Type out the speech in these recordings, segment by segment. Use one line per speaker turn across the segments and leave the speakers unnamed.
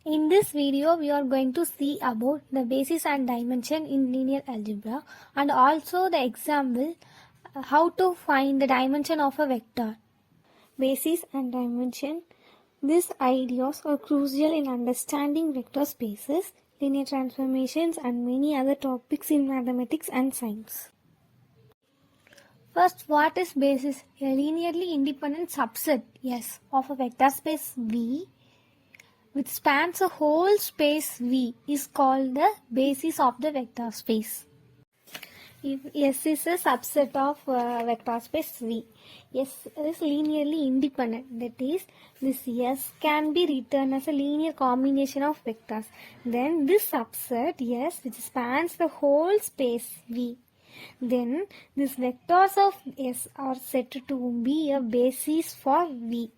In this video, we are going to see about the basis and dimension in linear algebra and also the example how to find the dimension of a vector. Basis and dimension. These ideas are crucial in understanding vector spaces, linear transformations and many other topics in mathematics and science. First, what is basis? A linearly independent subset, S, of a vector space V which spans a whole space V is called the basis of the vector space. If S is a subset of vector space V, S is linearly independent. That is, this S can be written as a linear combination of vectors. Then this subset S which spans the whole space V. Then these vectors of S are said to be a basis for V.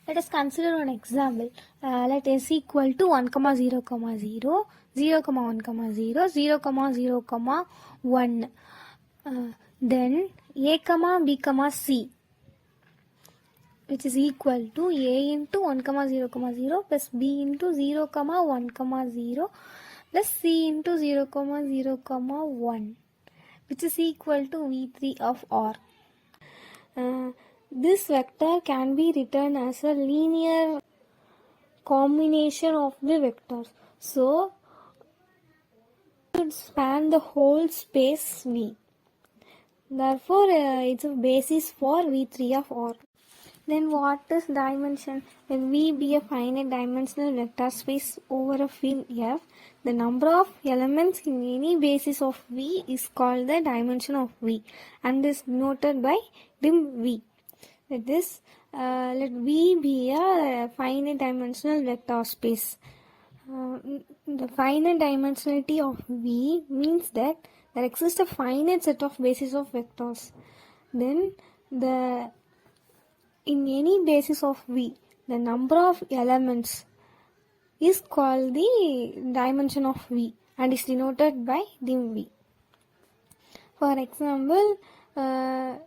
Let us consider an example. Let S equal to 1, 0, 0, 1, 0, 0, 0, 1. Then A, B, C, which is equal to A into 1, 0, 0 plus B into 0, 1, 0 plus C into 0, 0, 1, which is equal to V3 of R. This vector can be written as a linear combination of the vectors. So, it should span the whole space V. Therefore, it's a basis for V3 of R. Then what is dimension? When V be a finite dimensional vector space over a field F, the number of elements in any basis of V is called the dimension of V and is denoted by dim V. Let V be a finite dimensional vector space. The finite dimensionality of V means that there exists a finite set of bases of vectors. Then in any basis of V, the number of elements is called the dimension of V and is denoted by dim V. For example,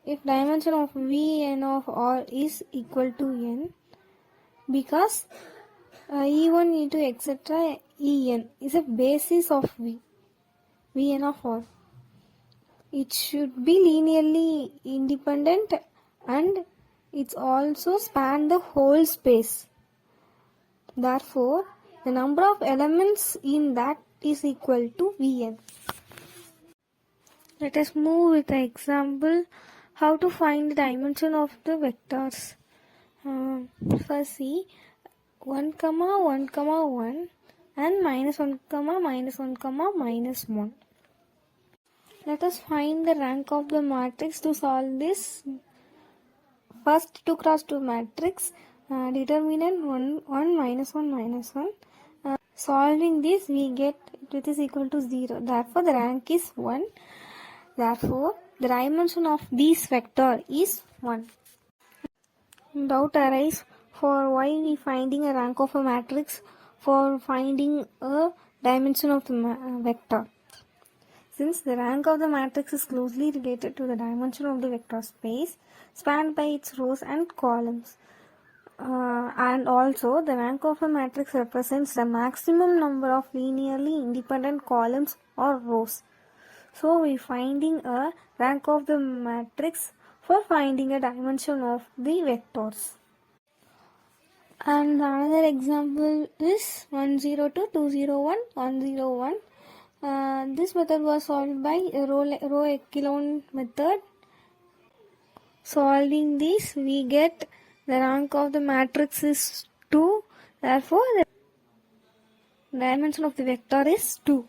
if dimension of V n of R is equal to n, because E1, E2, etc. En is a basis of V n of R. It should be linearly independent and it's also span the whole space. Therefore, the number of elements in that is equal to Vn. Let us move with the example how to find the dimension of the vectors. First see 1, 1, 1 and minus 1, minus 1, minus 1. Let us find the rank of the matrix to solve this. First 2 cross 2 matrix, determinant 1, 1, minus 1, minus 1. Solving this we get it is equal to 0. Therefore, the rank is 1. Therefore, the dimension of this vector is 1. Doubt arises for why we finding a rank of a matrix for finding a dimension of the vector. Since the rank of the matrix is closely related to the dimension of the vector space spanned by its rows and columns. And also the rank of a matrix represents the maximum number of linearly independent columns or rows. So we finding a rank of the matrix for finding a dimension of the vectors. And another example is 102, 201, 101. This method was solved by a row echelon method. Solving this we get the rank of the matrix is 2. Therefore, the dimension of the vector is 2.